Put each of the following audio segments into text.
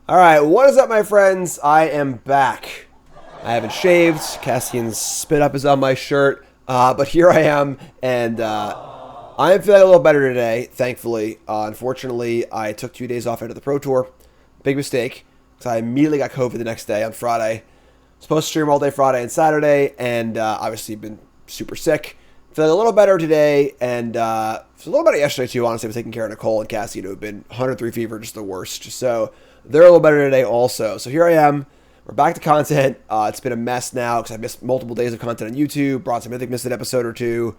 All right, what is up, my friends? I am back. I haven't shaved. Cassian's spit up is on my shirt, but here I am, and I am feeling a little better today, thankfully. Unfortunately, I took 2 days off after the Pro Tour. Big mistake, because I immediately got COVID the next day on Friday. Supposed to stream all day Friday and Saturday, and obviously been super sick. Feeling a little better today, and a little better yesterday too. Honestly, I was taking care of Nicole and Cassie, who have been 103 fever, just the worst. So they're a little better today also. So here I am. We're back to content. It's been a mess now because I missed multiple days of content on YouTube. Brought some Mythic missed an episode or two.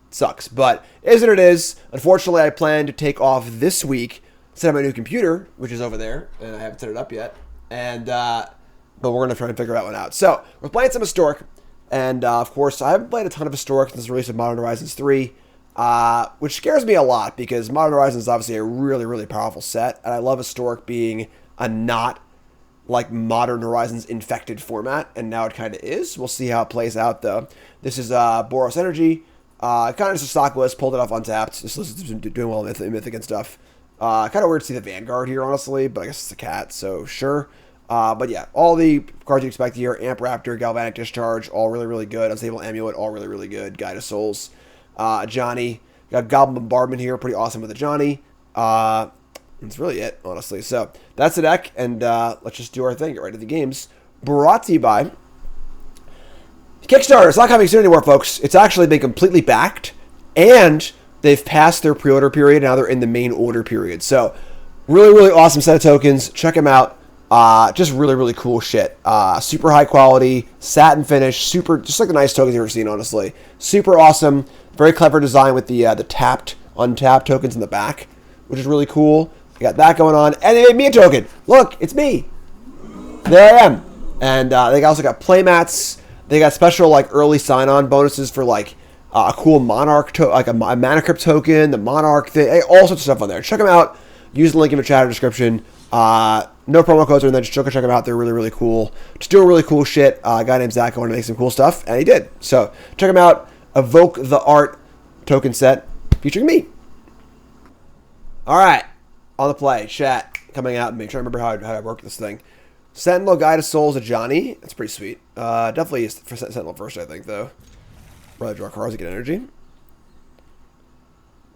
It sucks, but it is what it is. Unfortunately, I plan to take off this week, set up my new computer, which is over there, and I haven't set it up yet. And but we're gonna try and figure that one out. So we're playing some Historic. And, of course, I haven't played a ton of Historic since the release of Modern Horizons 3, which scares me a lot because Modern Horizons is obviously a really, really powerful set, and I love Historic being a not, like, Modern Horizons infected format, and now it kind of is. We'll see how it plays out, though. This is Boros Energy. Kind of just a stock list, pulled it off Untapped. This list has been doing well in Mythic and stuff. Kind of weird to see the Vanguard here, honestly, but I guess it's a cat, so sure. But yeah, all the cards you expect here, Amp Raptor, Galvanic Discharge, all really, really good. Unstable Amulet, all really, really good. Guide of Souls, Johnny. Got Goblin Bombardment here, pretty awesome with the Johnny. That's really it, honestly. So that's the deck, and let's just do our thing, get right to the games. Brought to you by Kickstarter. It's not coming soon anymore, folks. It's actually been completely backed, and they've passed their pre-order period, now they're in the main order period. So really, really awesome set of tokens. Check them out. Just really, really cool shit. Super high quality, satin finish, super, just like the nice tokens you've ever seen, honestly. Super awesome, very clever design with the tapped, untapped tokens in the back, which is really cool. You got that going on, and they made me a token. Look, it's me. There I am. And they also got playmats. They got special like early sign-on bonuses for like a cool Monarch, like a Mana Crypt token, the Monarch thing, all sorts of stuff on there. Check them out. Use the link in the chat or description. No promo codes or anything. Just check them out. They're really, really cool. Just doing really cool shit. A guy named Zach wanted to make some cool stuff, and he did. So check them out. Evoke the Art token set featuring me. All right, on the play, chat coming out. Make sure I remember how I work this thing. Sentinel, Guide of Souls, a Johnny. That's pretty sweet. Definitely for Sentinel first, I think, though. Rather draw cards to get energy.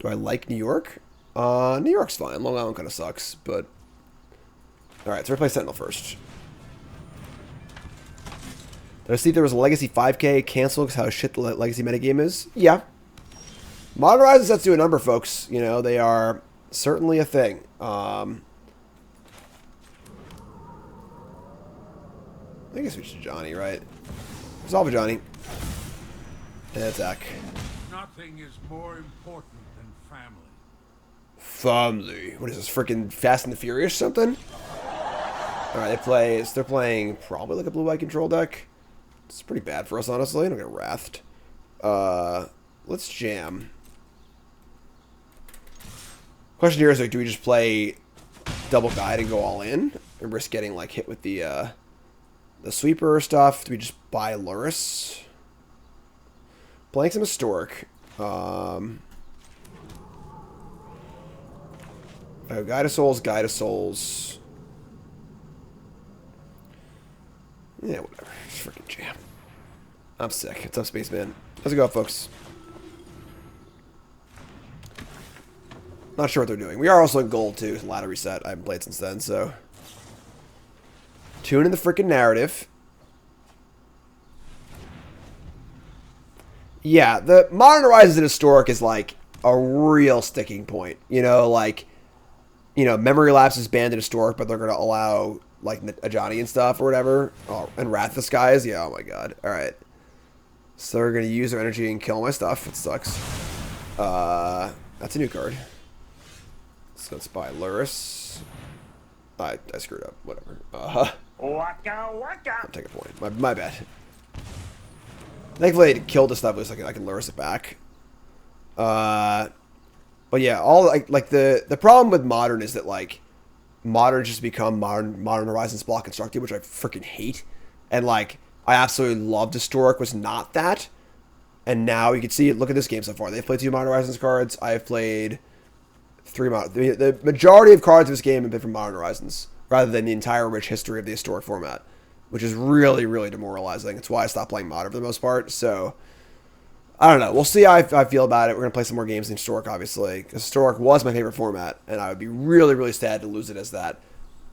Do I like New York? New York's fine. Long Island kind of sucks, but... Alright, so we're playing Sentinel first. Did I see there was a Legacy 5K canceled because how shit the Legacy metagame is? Yeah. Modern Horizons sets do a number, folks. You know, they are certainly a thing. I guess we should Johnny, right? Resolve a Johnny. And attack. Nothing is more important than family. Family. What is this, freaking Fast and the Furious or something? Alright, they're playing probably like a blue-white control deck. It's pretty bad for us, honestly. I don't get wrathed. Let's jam. Question here is, like, do we just play double guide and go all in? And risk getting, like, hit with the sweeper stuff? Do we just buy Luris? Playing some Historic. Guide of Souls, Guide of Souls. Yeah, whatever. Just freaking jam. I'm sick. What's up, Spaceman? How's it go, folks? Not sure what they're doing. We are also in gold, too. Ladder reset. I haven't played since then, so... Tune in the freaking narrative. Yeah, the Modern Horizons and Historic is, like, a real sticking point. You know, like... You know, Memory Lapse is banned in Historic, but they're going to allow... like a Johnny and stuff or whatever. Oh, and Wrath the Skies. Yeah, oh my god. Alright. So they're going to use their energy and kill my stuff. It sucks. That's a new card. So let's buy Luris. I screwed up. Whatever. Waka waka. I'll take a point. My bad. Thankfully, it killed the stuff. At least I can Luris it back. But yeah, all like the problem with Modern is that like Modern just become Modern Horizons block constructed, which I freaking hate. And like I absolutely loved Historic was not that. And now you can see it. Look at this game so far. They've played 2 Modern Horizons cards. I've played 3 Modern. The majority of cards in this game have been from Modern Horizons. rather than the entire rich history of the historic format, which is really, really demoralizing. It's why I stopped playing Modern for the most part. So, I don't know. We'll see how I feel about it. We're going to play some more games in Historic, obviously. Because Historic was my favorite format, and I would be really, really sad to lose it as that.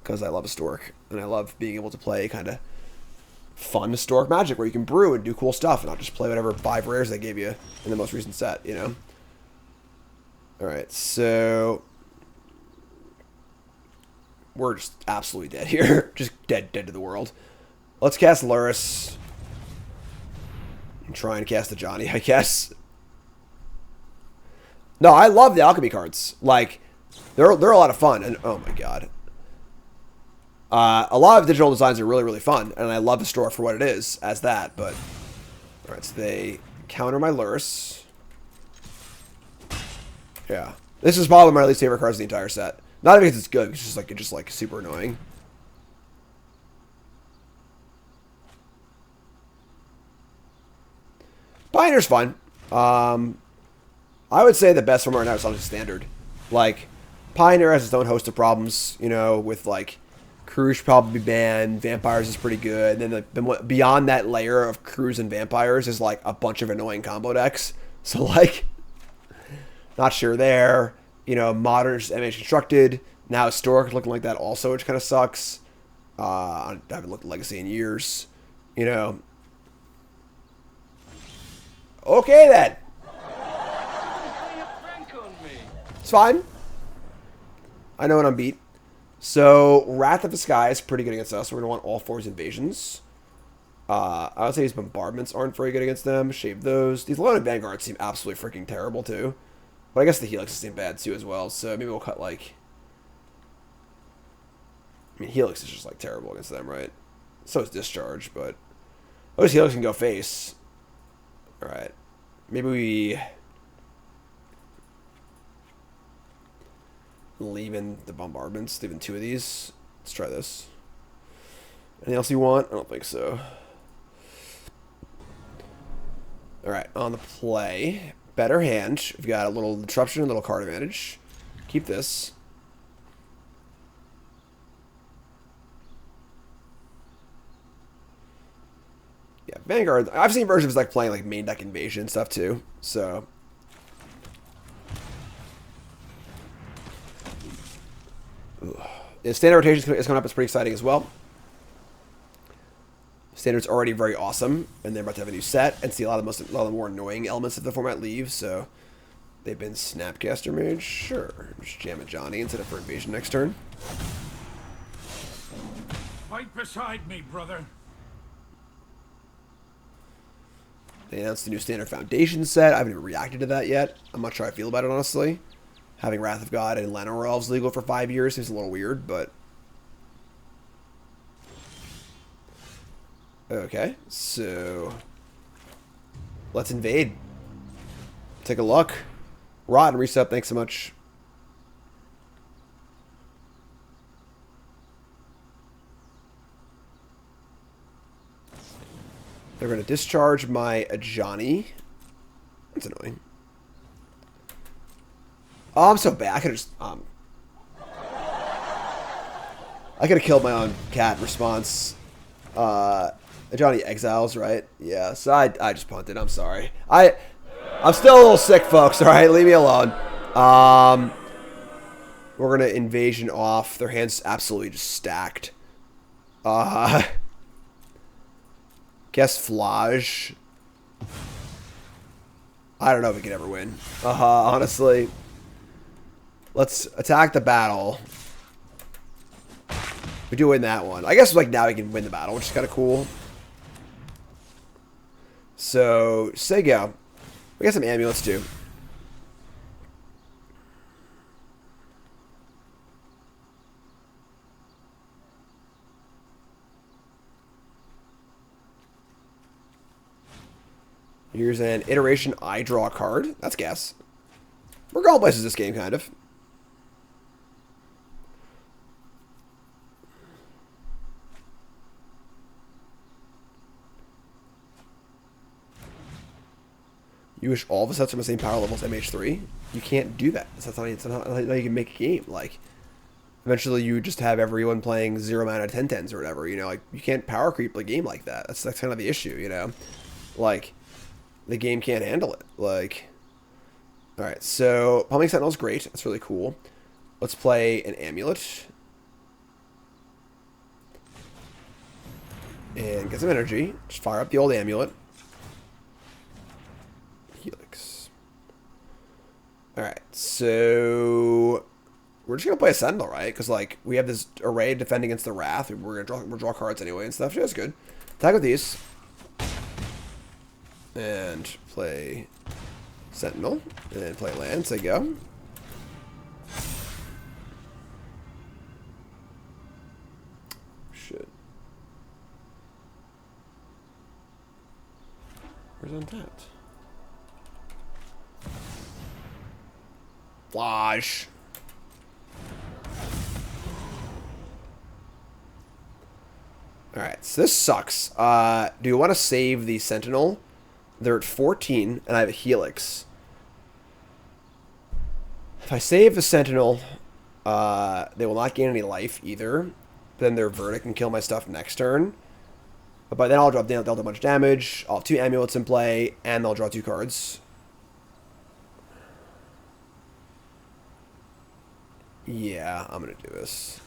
Because I love Historic, and I love being able to play kind of fun Historic Magic where you can brew and do cool stuff and not just play whatever 5 rares they gave you in the most recent set, you know? Alright, so we're just absolutely dead here. Just dead to the world. Let's cast Luris. And try and cast the Johnny, I guess. No, I love the alchemy cards. Like, they're a lot of fun. And oh my god. A lot of digital designs are really, really fun. And I love the store for what it is as that. But, alright, so they counter my Luris. Yeah. This is probably my least favorite cards in the entire set. Not because it's good, it's just like super annoying. Pioneer's fun. I would say the best from right now is obviously Standard. Like, Pioneer has its own host of problems, you know, with like Crew should probably be banned. Vampires is pretty good. And then beyond that layer of Crews and Vampires is like a bunch of annoying combo decks. So like, not sure there. You know, Modern's MH Constructed. Now Historic looking like that also, which kind of sucks. I haven't looked at Legacy in years. You know. Okay then. It's fine. I know when I'm beat. So, Wrath of the Sky is pretty good against us. We're going to want all 4 invasions. I would say these bombardments aren't very good against them. Shave those. These loaded vanguards seem absolutely freaking terrible too. But I guess the Helix seem bad too as well. So maybe we'll cut like... I mean, Helix is just like terrible against them, right? So is Discharge, but... at least Helix can go face. Alright. Maybe we... leave in the bombardments. Leave in 2 of these. Let's try this. Anything else you want? I don't think so. Alright, on the play. Better hand. We've got a little disruption, a little card advantage. Keep this. Yeah, Vanguard. I've seen versions like playing like main deck invasion stuff too. So the standard rotation is coming up. It's pretty exciting as well. Standard's already very awesome, and they're about to have a new set and see a lot of the more annoying elements of the format leave. So they've been Snapcaster Mage, sure. Just jam a Johnny instead of for invasion next turn. Fight beside me, brother. They announced the new Standard Foundation set. I haven't even reacted to that yet. I'm not sure how I feel about it, honestly. Having Wrath of God and Llanowar Elves legal for 5 years seems a little weird, but... okay, so... let's invade. Take a look. Rot and reset, thanks so much. They're going to discharge my Ajani. That's annoying. Oh, I'm so bad. I could have just... I could have killed my own cat in response. Ajani exiles, right? Yeah, so I just punted. I'm sorry. I'm still a little sick, folks. All right, leave me alone. We're going to invasion off. Their hand's absolutely just stacked. Guess Flage. I don't know if we can ever win. Honestly. Let's attack the battle. We do win that one. I guess like now we can win the battle, which is kind of cool. So, Sego. We got some amulets too. Here's an iteration I draw card. That's gas. We're going places this game, kind of. You wish all the sets are the same power level as MH3? You can't do that. That's not how you can make a game. Like, Eventually, you just have everyone playing 0 mana 10/10s or whatever. You know, like you can't power creep a game like that. That's kind of the issue. You know, like the game can't handle it. Like, all right, so Pumping Sentinel's great. That's really cool. Let's play an amulet and get some energy. Just fire up the old amulet. Helix. All right, so we're just gonna play a Sentinel, right? Because like we have this array defending against the Wrath. We're gonna draw cards anyway and stuff. Yeah, that's good. Attack with these and play Sentinel and play land. Say go. Shit. Where's Untapped? Flash. Alright, so this sucks. Do you want to save the Sentinel? They're at 14, and I have a Helix. If I save the Sentinel, they will not gain any life either. Then their Verdict can kill my stuff next turn. But then they'll do a bunch of damage. I'll have 2 amulets in play, and they'll draw 2 cards. Yeah, I'm going to do this.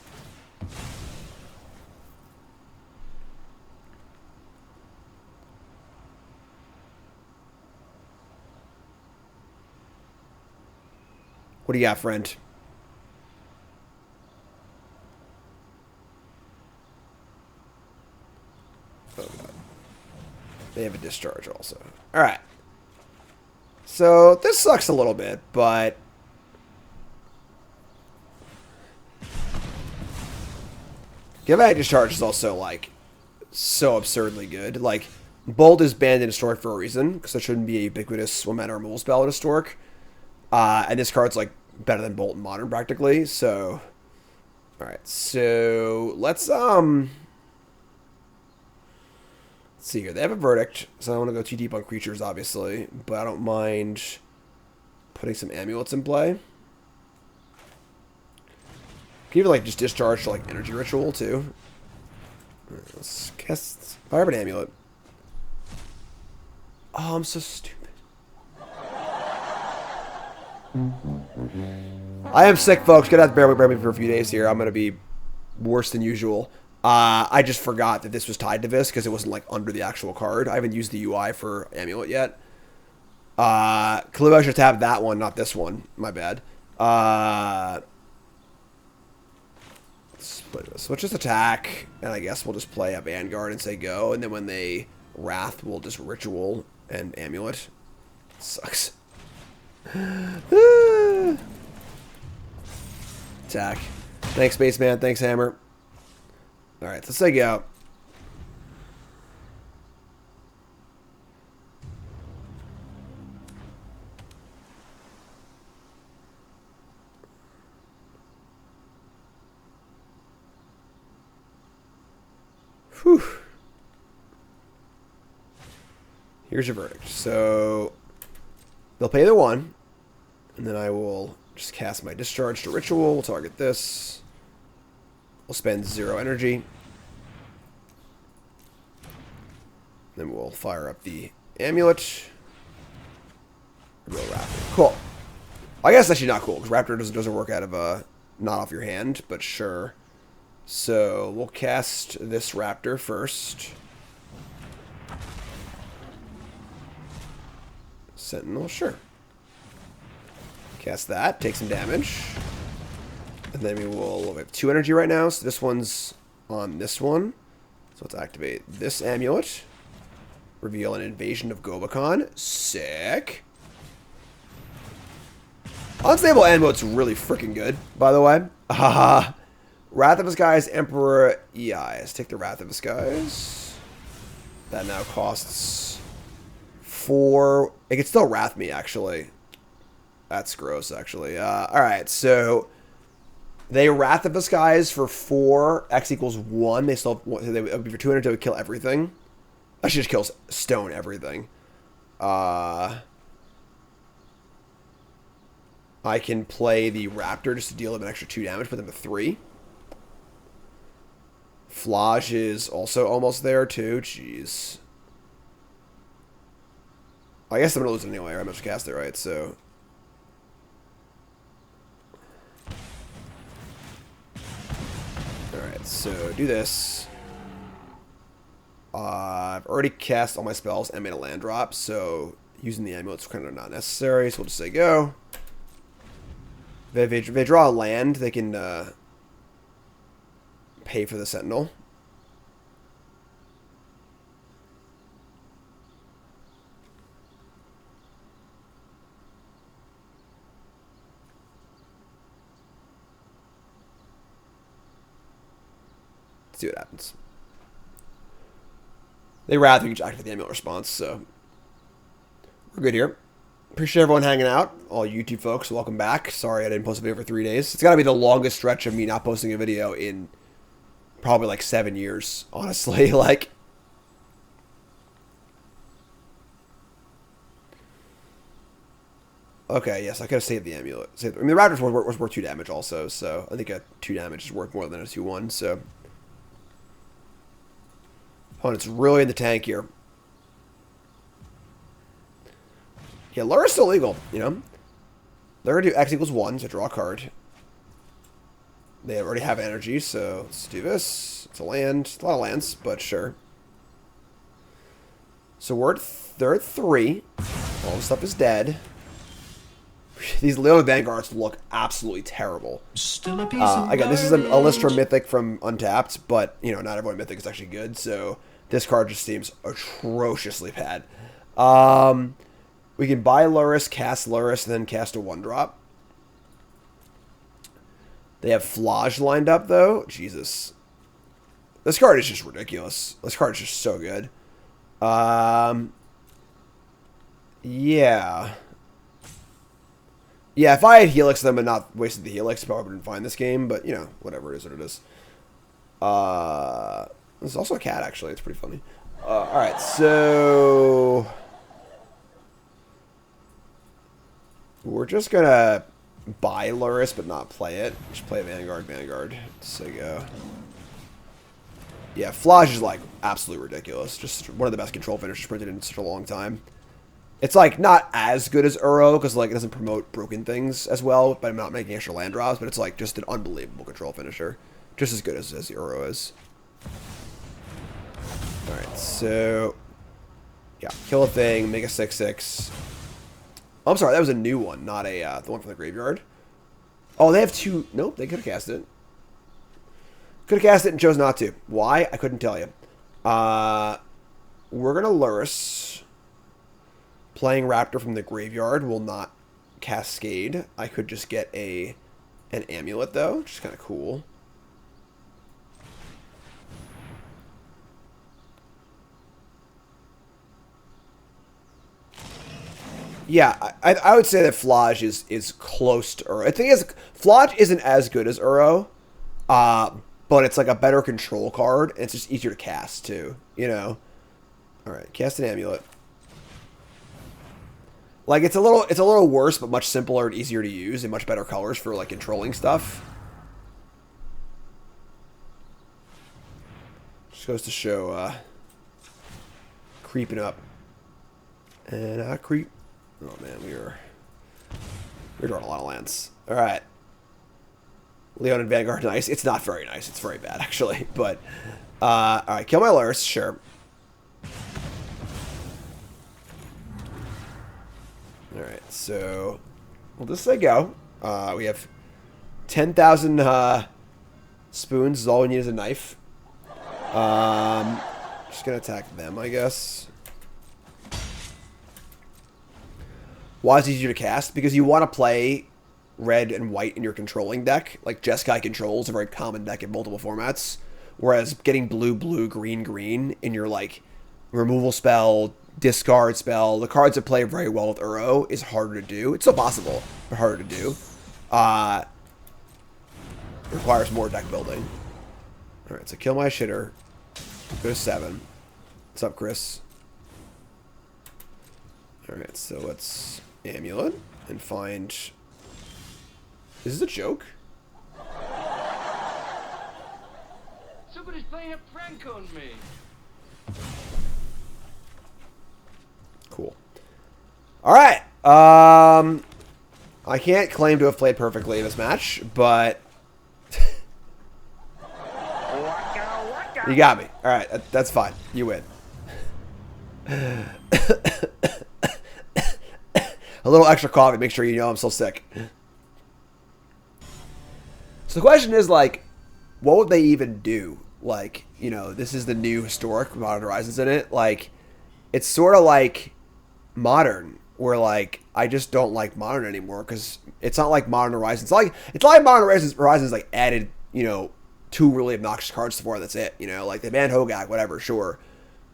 What do you got, friend? Oh, God. They have a discharge also. Alright. So, this sucks a little bit, but Givback Discharge is also, like, so absurdly good. Like, Bolt is banned in Historic for a reason, because there shouldn't be a ubiquitous 1-mana removal spell in Historic. And this card's, like, better than Bolt in Modern, practically, so alright, so let's see here. They have a Verdict, so I don't want to go too deep on creatures, obviously, but I don't mind putting some amulets in play. Can even, like, just discharge to, like, Energy Ritual, too. Let's cast fire up an amulet. Oh, I'm so stupid. I am sick, folks. Gonna have to bear with me for a few days here. I'm gonna be worse than usual. I just forgot that this was tied to this because it wasn't like under the actual card. I haven't used the UI for Amulet yet. Clearly I should have that one, not this one. My bad. So let's just attack, and I guess we'll just play a Vanguard and say go, and then when they Wrath, we'll just Ritual and Amulet. Sucks. Attack. Thanks, Spaceman. Thanks, Hammer. Alright, let's say go. Whew. Here's your Verdict. So they'll pay the 1, and then I will just cast my Discharge to Ritual. We'll target this. We'll spend 0 energy. Then we'll fire up the Amulet. Go Raptor. Cool. I guess that's actually not cool, because Raptor doesn't work out of not off your hand, but sure. So we'll cast this Raptor first. Sentinel, sure. Cast that, take some damage. And then we have 2 energy right now, so this one's on this one. So let's activate this amulet. Reveal an Invasion of Gobakon. Sick. Unstable Amulet's really freaking good, by the way. Wrath of Disguise, Emperor EI. Let's take the Wrath of Disguise. That now costs 4. It can still Wrath me, actually. That's gross, actually. Alright, so they Wrath of Disguise for 4. X equals 1. They still have, they would be for 200 to kill everything. Actually, just kills stone everything. I can play the Raptor just to deal them an extra 2 damage, put them to 3. Flage is also almost there too. Jeez. I guess I'm gonna lose it anyway. I'm gonna cast it, right? So. Alright, so do this. I've already cast all my spells and made a land drop, so using the amulet's kind of not necessary, so we'll just say go. If they draw a land, they can pay for the Sentinel. Let's see what happens. They rather you activate the amulet response, so we're good here. Appreciate everyone hanging out. All YouTube folks, welcome back. Sorry I didn't post a video for 3 days. It's got to be the longest stretch of me not posting a video in probably like 7 years, honestly. Like, okay, yes, I could have saved the amulet. I mean, the Raptors was worth 2 damage also, so I think a 2 damage is worth more than a 2-1, so. Opponent's really in the tank here. Yeah, Lura's still legal, you know? They're going to do X equals 1, so draw a card. They already have energy, so let's do this. It's a land. It's a lot of lands, but sure. So they're at 3. All the stuff is dead. These Leona Vanguards look absolutely terrible. Again, this is a Lister Mythic from Untapped, but, you know, not everyone Mythic is actually good, so this card just seems atrociously bad. We can buy Lurrus, cast Lurrus, and then cast a 1-drop. They have Flage lined up, though. Jesus. This card is just ridiculous. This card is just so good. Yeah. Yeah, if I had Helix them and not wasted the Helix, I probably wouldn't find this game, but, you know, whatever it is what it is. There's also a cat, actually. It's pretty funny. Alright, so we're just gonna buy Lurrus, but not play it. Just play Vanguard. So go. Yeah, Flage is, like, absolutely ridiculous. Just one of the best control finishers printed in such a long time. It's, like, not as good as Uro, because, like, it doesn't promote broken things as well, but I'm not making extra land drops, but it's, like, just an unbelievable control finisher. Just as good as the Uro is. Alright, so yeah, kill a thing, make a 6/6. Oh, I'm sorry, that was a new one, not a the one from the graveyard. Oh, they have 2. Nope, they could have cast it. Could have cast it and chose not to. Why? I couldn't tell you. We're gonna Lurrus. Playing Raptor from the graveyard will not cascade. I could just get an amulet though, which is kind of cool. Yeah, I would say that Flage is close to Uro. I think Flage isn't as good as Uro, but it's like a better control card, and it's just easier to cast too, you know? Alright, cast an amulet. Like, it's a little worse, but much simpler and easier to use, and much better colors for, like, controlling stuff. Just goes to show, creeping up. And, creep. Oh, man, we're drawing a lot of lands. Alright. Leon and Vanguard, nice. It's not very nice. It's very bad, actually. But, alright, kill my Lurrus, sure. Alright, so we'll just say go. We have 10,000 spoons is all we need is a knife. Just gonna attack them, I guess. Why is it easier to cast? Because you want to play red and white in your controlling deck. Like, Jeskai Control is a very common deck in multiple formats. Whereas getting blue, blue, green, green in your, like, removal spell, discard spell, the cards that play very well with Uro is harder to do. It's still possible, but harder to do. Requires more deck building. Alright, so kill my shitter. Go to 7. What's up, Chris? Alright, so let's amulet and find Is this a joke? Somebody's playing a prank on me. Cool. All right. I can't claim to have played perfectly in this match, but you got me. All right, that's fine. You win. A little extra coffee. Make sure you know I'm still sick. So the question is, like, what would they even do? Like, you know, this is the new historic Modern Horizons in it. Like, it's sort of like Modern, where, like, I just don't like Modern anymore because it's not like Modern Horizons. It's not like Modern Horizons like added, you know, 2 really obnoxious cards to 4. That's it. You know, like they banned Hogak, whatever. Sure,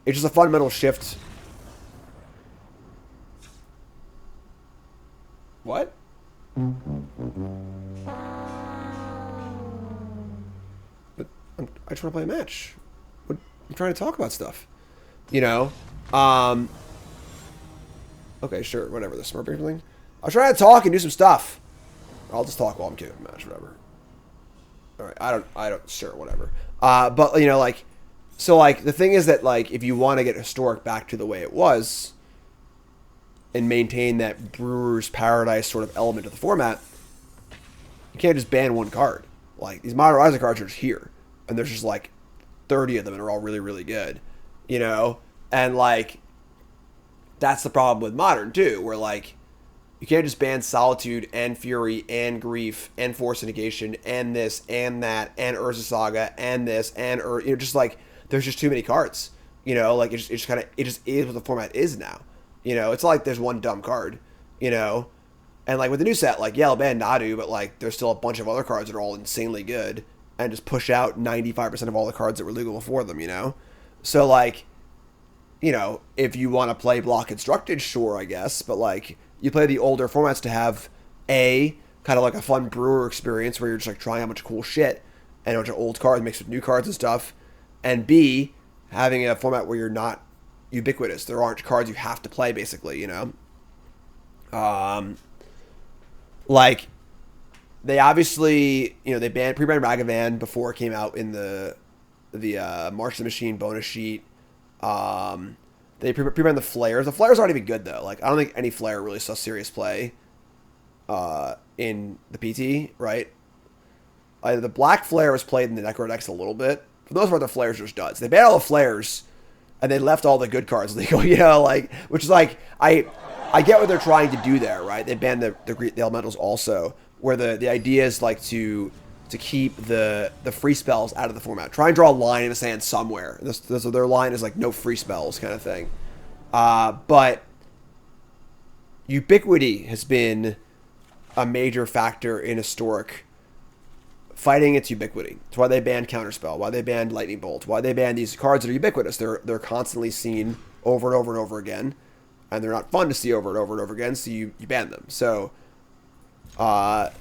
it's just a fundamental shift. What? But I just want to play a match. I'm trying to talk about stuff. You know. Okay, sure, whatever. The smart thing. I was trying to talk and do some stuff. I'll just talk while I'm killing the match, whatever. All right, I don't. Sure, whatever. But you know, like, so like the thing is that like if you want to get historic back to the way it was, and maintain that Brewer's Paradise sort of element of the format, you can't just ban one card. Like these Modern Horizon cards are just here, and there's just like 30 of them, and they're all really, really good. You know, and like. That's the problem with Modern, too, where, like, you can't just ban Solitude and Fury and Grief and Force Negation and this and that and Urza Saga and this and, you know, just, like, there's just too many cards. You know, like, it just is what the format is now. You know, it's not like there's one dumb card, you know. And, like, with the new set, like, yeah, I'll ban Nadu, but, like, there's still a bunch of other cards that are all insanely good and just push out 95% of all the cards that were legal before them, you know. So, like... You know, if you want to play block constructed, sure, I guess. But, like, you play the older formats to have, A, kind of like a fun brewer experience where you're just, like, trying out a bunch of cool shit and a bunch of old cards mixed with new cards and stuff. And, B, having a format where you're not ubiquitous. There aren't cards you have to play, basically, you know? Like, they obviously, you know, they pre-banned Ragavan before it came out in the March of the Machine bonus sheet. They pre-banned the Flares. The Flares aren't even good, though. Like, I don't think any Flare really saw serious play in the PT, right? The Black Flare was played in the Necro decks a little bit. For the most part, the Flares are just duds. They banned all the Flares, and they left all the good cards legal, you know? Like, which is like, I get what they're trying to do there, right? They banned the Elementals also, where the idea is, like, to keep the free spells out of the format. Try and draw a line in the sand somewhere. Their line is like no free spells kind of thing. But ubiquity has been a major factor in historic fighting its ubiquity. It's why they banned Counterspell, why they banned Lightning Bolt, why they banned these cards that are ubiquitous. They're constantly seen over and over and over again, and they're not fun to see over and over and over again, so you ban them. So, at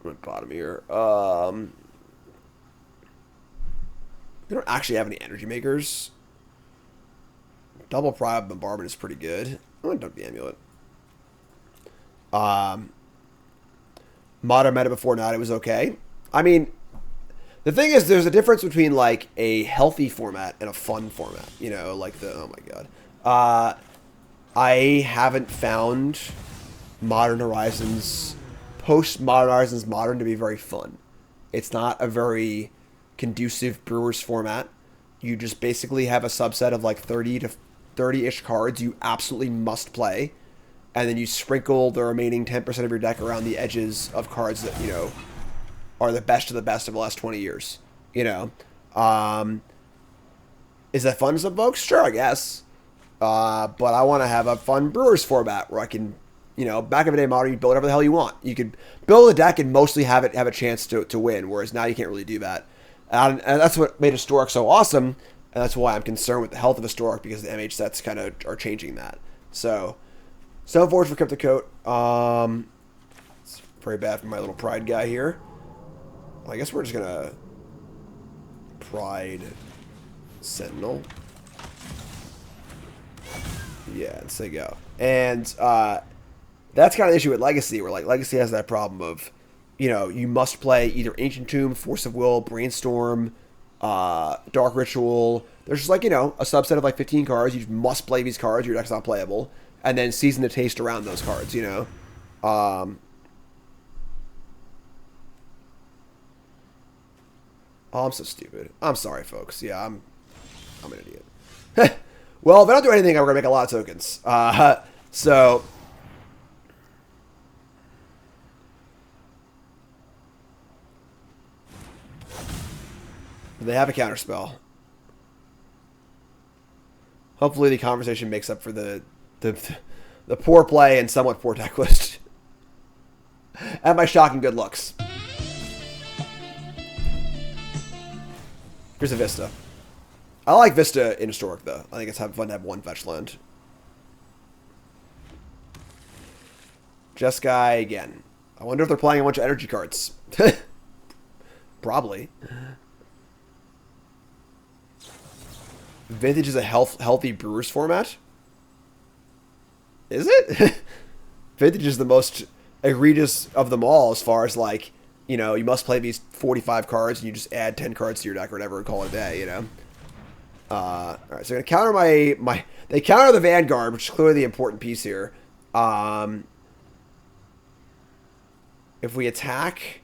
the bottom here. We don't actually have any energy makers. Double Pride Bombardment is pretty good. I'm going to dump the Amulet. Modern meta before Night, it was okay. I mean, the thing is, there's a difference between, like, a healthy format and a fun format. You know, like the... Oh, my God. I haven't found Modern Horizons... Post-Modern Horizons Modern to be very fun. It's not a very conducive Brewers format. You just basically have a subset of like 30 to 30-ish cards you absolutely must play, and then you sprinkle the remaining 10% of your deck around the edges of cards that, you know, are the best of the best of the last 20 years. You know? Is that fun as Evoke? Sure, I guess. But I want to have a fun Brewers format where I can... You know, back in the day, Modern, you build whatever the hell you want. You could build a deck and mostly have a chance to win, whereas now you can't really do that. And that's what made Historic so awesome, and that's why I'm concerned with the health of Historic, because the MH sets kind of are changing that. So forward for Cryptic Coat. It's very bad for my little Pride guy here. Well, I guess we're just going to Pride Sentinel. Yeah, let's say go. And, That's kind of the issue with Legacy, where like Legacy has that problem of, you know, you must play either Ancient Tomb, Force of Will, Brainstorm, Dark Ritual. There's just like, you know, a subset of like 15 cards. You must play these cards. Your deck's not playable, and then season the taste around those cards. You know. Oh, I'm so stupid. I'm sorry, folks. Yeah, I'm an idiot. Well, if I don't do anything, I'm gonna make a lot of tokens. So. They have a counterspell. Hopefully the conversation makes up for the poor play and somewhat poor deck list. And my shocking good looks. Here's a Vista. I like Vista in Historic, though. I think it's fun to have one fetch land. Jeskai again. I wonder if they're playing a bunch of energy cards. Probably. Vintage is a healthy Brewers format? Is it? Vintage is the most egregious of them all as far as, like, you know, you must play these 45 cards and you just add 10 cards to your deck or whatever and call it a day, you know? Alright, so I'm going to counter they counter the Vanguard, which is clearly the important piece here. If we attack,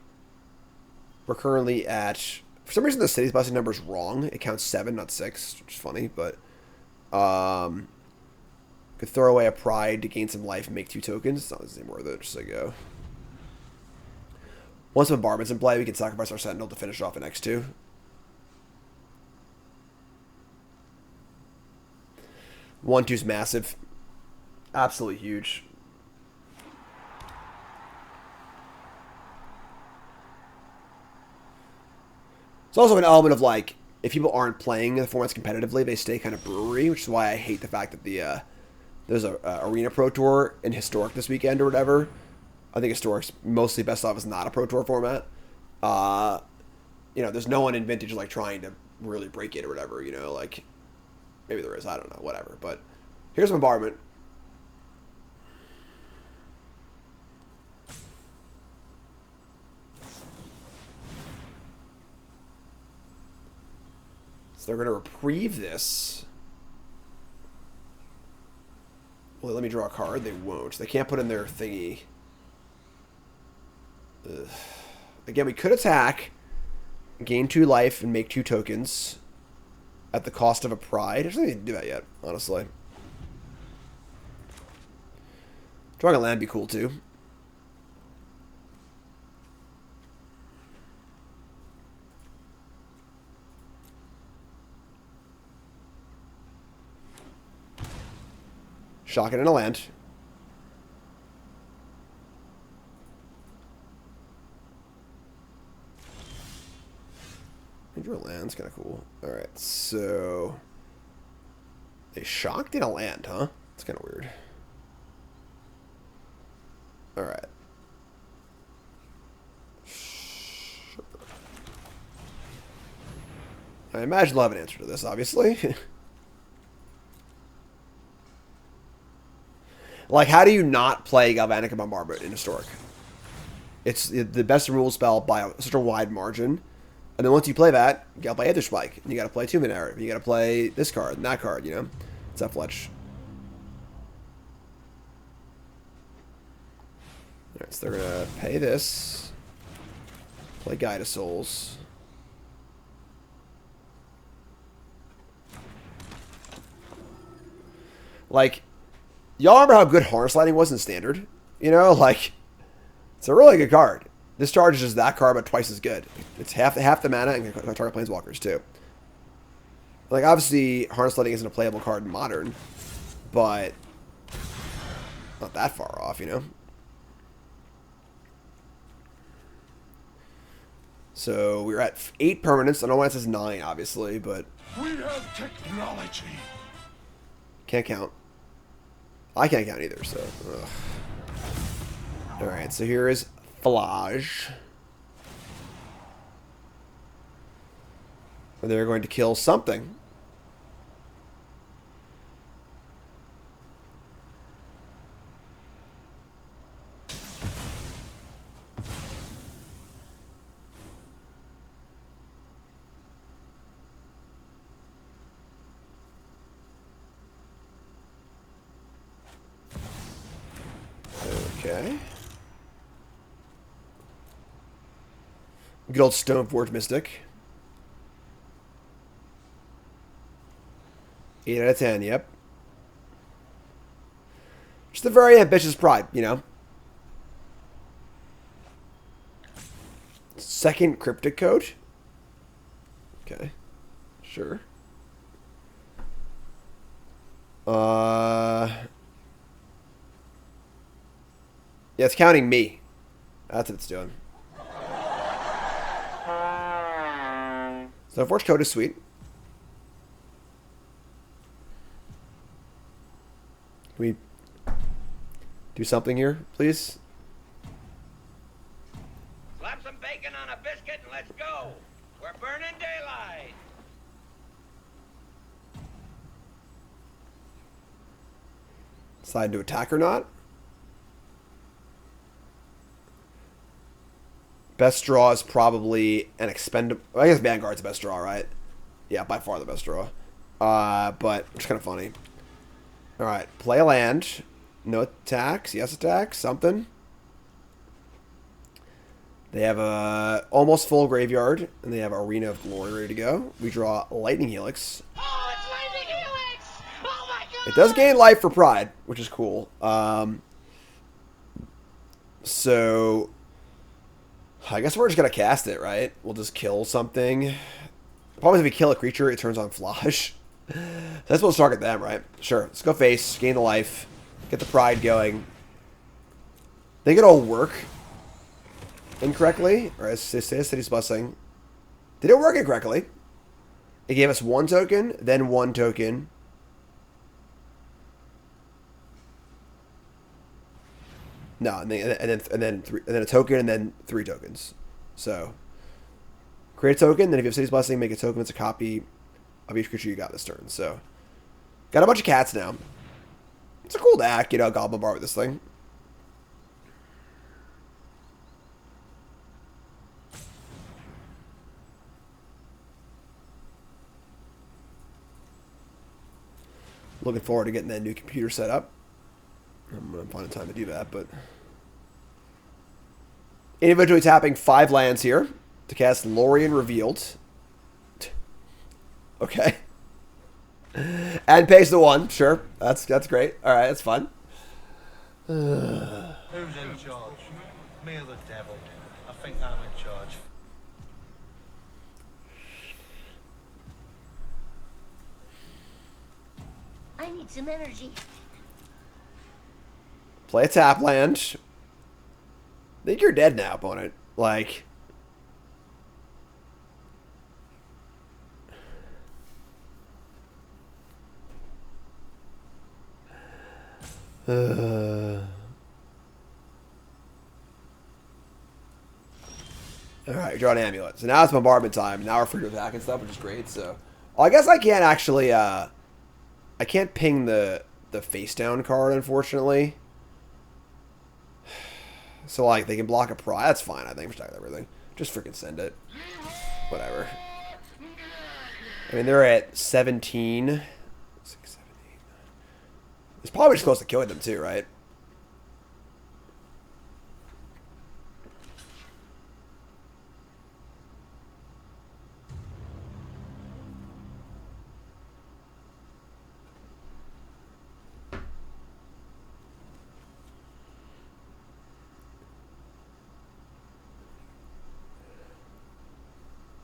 we're currently at... For some reason, the City's Blessing number is wrong. It counts 7, not 6, which is funny, but... could throw away a Pride to gain some life and make 2 tokens. It's not the same worth it, just so go. Once Bombardment's in play, we can sacrifice our Sentinel to finish off an X2. One, two's massive. Absolutely huge. It's also an element of, like, if people aren't playing the formats competitively, they stay kind of brewery, which is why I hate the fact that there's a Arena Pro Tour in Historic this weekend or whatever. I think Historic's mostly best off as not a Pro Tour format. You know, there's no one in Vintage, like, trying to really break it or whatever, you know, like, maybe there is, I don't know, whatever. But here's Bombardment. So they're going to reprieve this. Well, let me draw a card. They won't. They can't put in their thingy. Ugh. Again, we could attack, gain 2 life, and make 2 tokens at the cost of a Pride. I don't need to do that yet, honestly. Drawing a land would be cool, too. Shocking in a land. Draw a land. It's kind of cool. Alright, so... They shocked in a land, huh? It's kind of weird. Alright. Sure. I imagine they'll have an answer to this, obviously. Like, how do you not play Galvanic Bombardment in Historic? It's the best rule spell by such a wide margin. And then once you play that, you gotta play Aether Spike. And you gotta play Tomb Narrative. You gotta play this card and that card, you know? It's that Fletch. Alright, so they're gonna pay this. Play Guide of Souls. Like... Y'all remember how good Harness Lighting was in Standard? You know, like, it's a really good card. This charge is just that card, but twice as good. It's half the mana and can target Planeswalkers, too. Like, obviously, Harness Lighting isn't a playable card in Modern, but not that far off, you know? So, we're at 8 permanents. I don't know why it says 9, obviously, but... We have technology. Can't count. I can't count either, so... Alright, so here is Flage. They're going to kill something. Okay. Good old Stoneforge Mystic. 8 out of 10, yep. Just a very ambitious pride, you know. Second cryptic code. Okay. Sure. Yeah, it's counting me. That's what it's doing. So Forge code is sweet. Can we do something here, please? Slap some bacon on a biscuit and let's go. We're burning daylight. Decide to attack or not? Best draw is probably an expendable. I guess Vanguard's the best draw, right? Yeah, by far the best draw. But it's kind of funny. All right, play a land. No attacks. Yes attacks. Something. They have a almost full graveyard, and they have Arena of Glory ready to go. We draw Lightning Helix. Oh, it's Lightning Helix! Oh my god! It does gain life for Pride, which is cool. So I guess we're just gonna cast it, right? We'll just kill something. The problem is if we kill a creature, it turns on Flush. That's what's target them, right? Sure. Let's go face, gain the life, get the Pride going. They could all work incorrectly. Or as City's Blessing. Did it work incorrectly? It gave us 1 token, then 1 token. No, and then a token, and then 3 tokens. So create a token, then if you have City's Blessing, make a token that's a copy of each creature you got this turn. So got a bunch of cats now. It's a cool deck, you know, Goblin Bar with this thing. Looking forward to getting that new computer set up. I'm going to find a time to do that, but individually tapping 5 lands here to cast Lorien Revealed. Okay. And pays the 1, sure. That's great. All right, that's fun. Who's in charge? Me or the devil? I think I'm in charge. I need some energy. Play a tap land. I think you're dead now, opponent. Like, Alright, draw an amulet. So now it's bombardment time. Now we're free to attack and stuff, which is great. So, well, I guess I can't actually, I can't ping the face down card, unfortunately. So, like, they can block a Pride. That's fine, I think, for stacking everything. Just freaking send it. Whatever. I mean, they're at 17. 6, 7, 8. It's probably just close to killing them, too, right?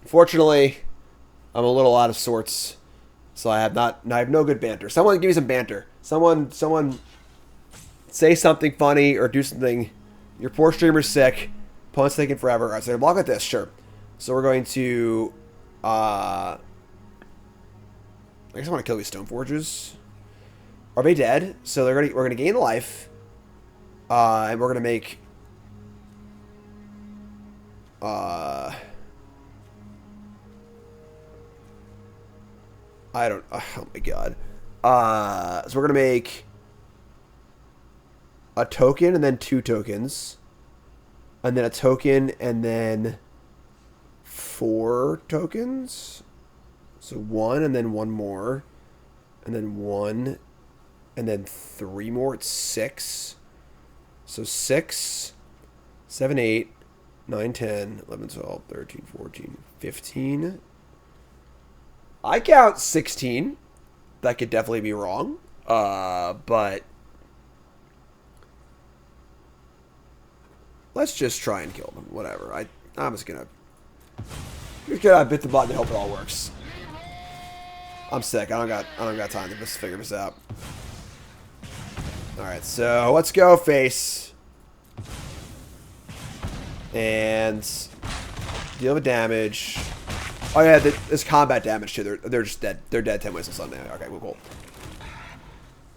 Fortunately, I'm a little out of sorts, so I have no good banter. Someone give me some banter. Someone say something funny or do something. Your poor streamer's sick. Opponent's taking forever. All right, so they're block with this, sure. So we're going to, I guess I want to kill these Stoneforges. Are they dead? So we're gonna gain life, and we're gonna make, I don't... Oh, my God. So we're going to make a token and then 2 tokens. And then a token and then 4 tokens. So 1 and then 1 more. And then 1 and then 3 more. It's 6. So 6, 7, 8, 9, 10, 11, 12, 13, 14, 15. I count 16. That could definitely be wrong. But let's just try and kill them. Whatever. I'm just gonna bit the button and hope it all works. I'm sick. I don't got time to just figure this out. Alright, so let's go face. And deal with damage. Oh yeah, there's combat damage too. They're just dead. They're dead 10 ways on Sunday. Okay, cool.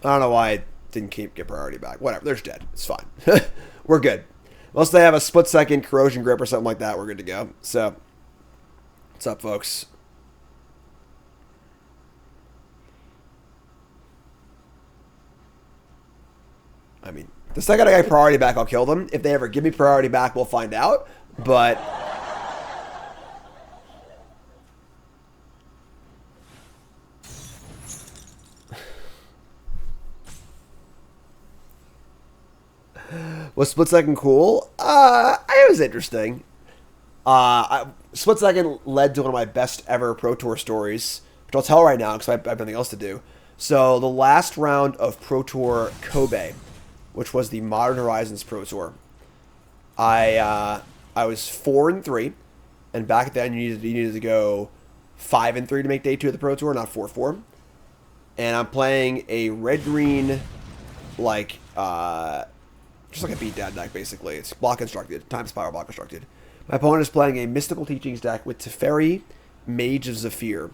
I don't know why I didn't get priority back. Whatever, they're just dead. It's fine. We're good. Unless they have a split-second corrosion grip or something like that, we're good to go. So, what's up, folks? I mean, the second I get priority back, I'll kill them. If they ever give me priority back, we'll find out. But was Split Second cool? It was interesting. Split Second led to one of my best ever Pro Tour stories, which I'll tell right now because I have nothing else to do. So the last round of Pro Tour Kobe, which was the Modern Horizons Pro Tour, I was 4-3, and back then you needed to go 5-3 to make day 2 of the Pro Tour, not 4-4. And I'm playing a red-green, like just like a beatdown deck, basically. It's block constructed, time spiral block constructed. My opponent is playing a Mystical Teachings deck with Teferi, Mage of Zephyr.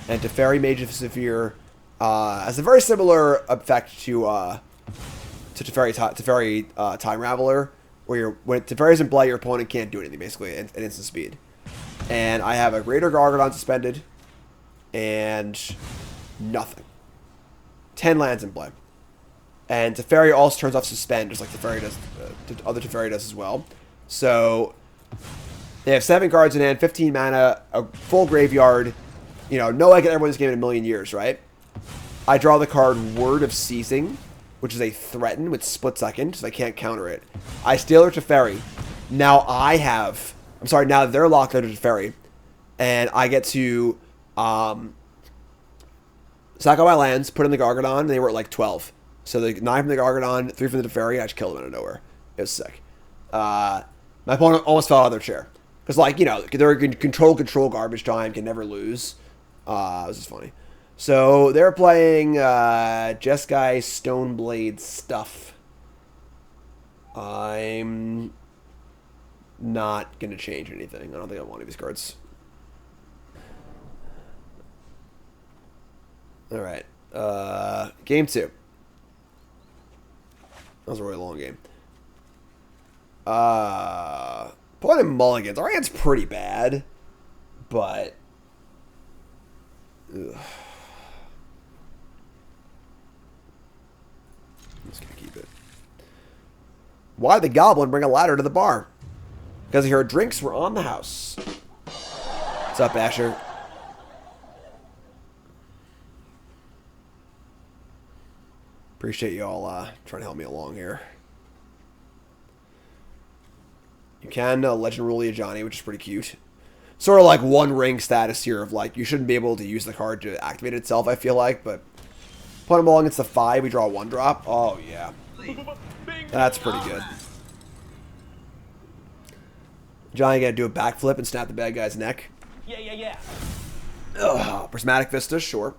And Teferi, Mage of Zephyr has a very similar effect to Teferi Time Raveler, where when Teferi's in play, your opponent can't do anything, basically, at instant speed. And I have a Greater Gargadon suspended, and nothing. 10 lands in play. And Teferi also turns off Suspend, just like Teferi does, other Teferi does as well. So they have 7 cards in hand, 15 mana, a full graveyard. You know, no way I can ever win this game in a million years, right? I draw the card Word of Seizing, which is a threaten with Split Second, so I can't counter it. I steal their Teferi. Now now they're locked under Teferi. And I get to sack all my lands, put in the Gargadon, and they were at like 12. So the 9 from the Gargadon, 3 from the Teferi, I just killed them out of nowhere. It was sick. My opponent almost fell out of their chair. Because, like, you know, they're in control garbage time, can never lose. It was just funny. So they're playing Jeskai Stoneblade stuff. I'm not going to change anything. I don't think I want any of these cards. Alright. Game 2. That was a really long game. Playing mulligans. Our hand's pretty bad. But ugh. I'm just gonna keep it. Why did the goblin bring a ladder to the bar? Because he heard drinks were on the house. What's up, Asher? Appreciate you all trying to help me along here. You can Legend Rule Johnny, which is pretty cute. Sort of like one ring status here of like, you shouldn't be able to use the card to activate itself, I feel like, but put him along against the 5, we draw a 1-drop. Oh, yeah. That's pretty good. Johnny gotta do a backflip and snap the bad guy's neck. Yeah. Ugh, Prismatic Vista, sure.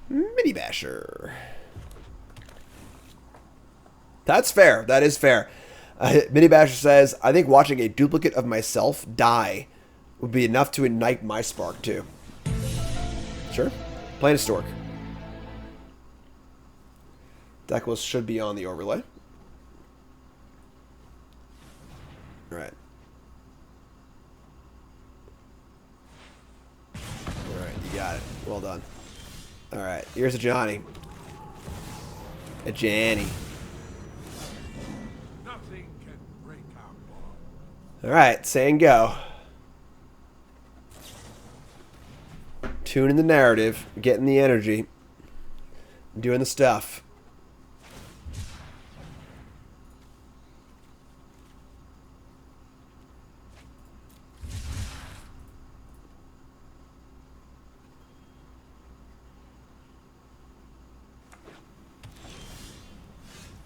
Mini Basher. That's fair. That is fair. Mini Basher says, I think watching a duplicate of myself die would be enough to ignite my spark, too. Sure. Playing a Stork. Decklist should be on the overlay. Alright. Alright, you got it. Well done. Alright, here's a Johnny. A Janny. Nothing can break our bond. Alright, say and go. Tuning the narrative, getting the energy, doing the stuff.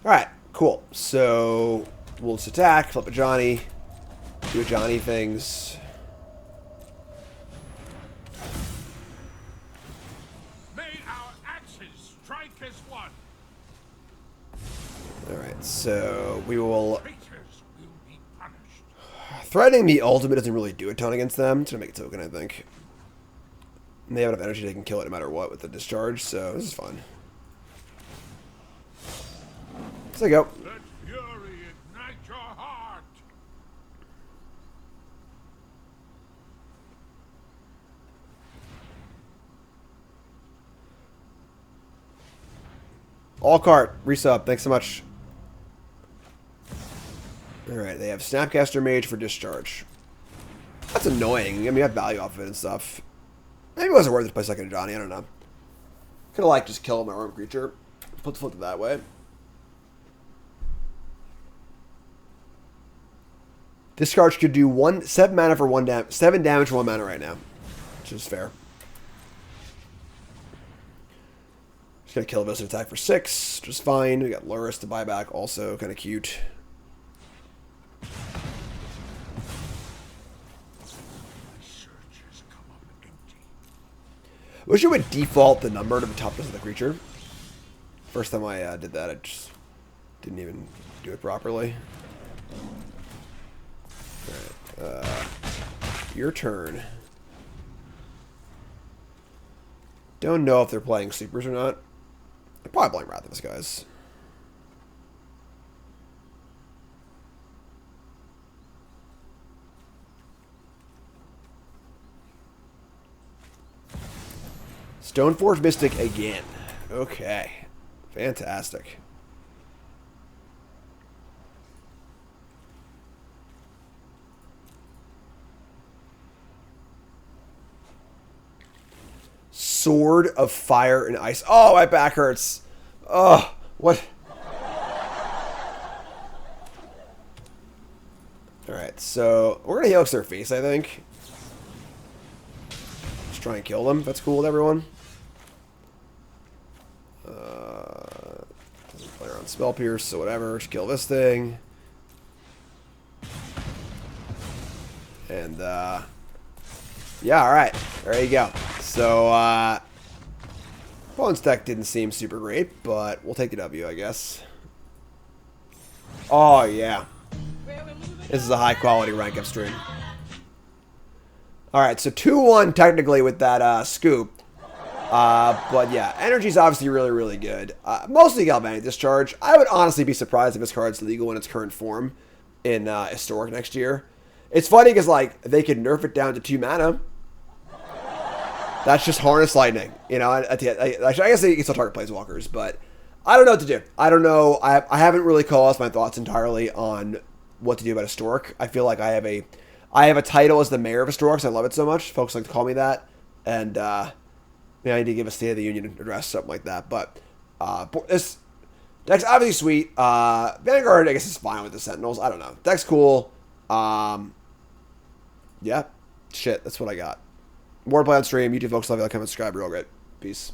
Alright, cool. So, we'll just attack, flip a Johnny, do a Johnny things. May our axes strike as one. Alright, so we will... Traitors will be punished. Threatening the ultimate doesn't really do a ton against them. It's going to make a token, I think. And they have enough energy they can kill it no matter what with the discharge, so this is fun. So there you go. Let fury ignite your heart. All cart, resub, thanks so much. Alright, they have Snapcaster Mage for discharge. That's annoying. I mean, you have value off of it and stuff. Maybe it wasn't worth it to play second Johnny, I don't know. Could have like just killed my armed creature. Flip it that way. This card could do 7 mana for 7 damage for 1 mana right now. Which is fair. Just gonna kill this and attack for 6, which is fine. We got Luris to buy back, also kind of cute. I wish it would default the number to the top of the creature. First time I did that, I just didn't even do it properly. Alright, your turn. Don't know if they're playing sleepers or not. They're probably playing Wrath of the Skies. Stoneforge Mystic again. Okay. Fantastic. Sword of Fire and Ice. Oh, my back hurts. Oh, what? Alright, so we're going to Helix their face, I think. Just try and kill them, if that's cool with everyone. Doesn't play around Spell Pierce, so whatever. Just kill this thing. And, yeah, alright. There you go. So, opponent's deck didn't seem super great, but we'll take the W, I guess. Oh, yeah. This is a high-quality rank-up stream. Alright, so 2-1 technically with that scoop. But yeah, energy's obviously really, really good. Mostly Galvanic Discharge. I would honestly be surprised if this card's legal in its current form in Historic next year. It's funny because, like, they could nerf it down to 2 mana. That's just Harness Lightning. You know, I guess they can still target Planeswalkers, but I don't know what to do. I don't know. I haven't really coalesced my thoughts entirely on what to do about Historic. I feel like I have a title as the mayor of Historic because I love it so much. Folks like to call me that. And, I need to give a State of the Union address, something like that. But this deck's obviously sweet. Vanguard, I guess, is fine with the Sentinels. I don't know. Deck's cool. Yeah. Shit, that's what I got. More to play on stream. YouTube folks, love you. Like, comment, subscribe. Real great. Peace.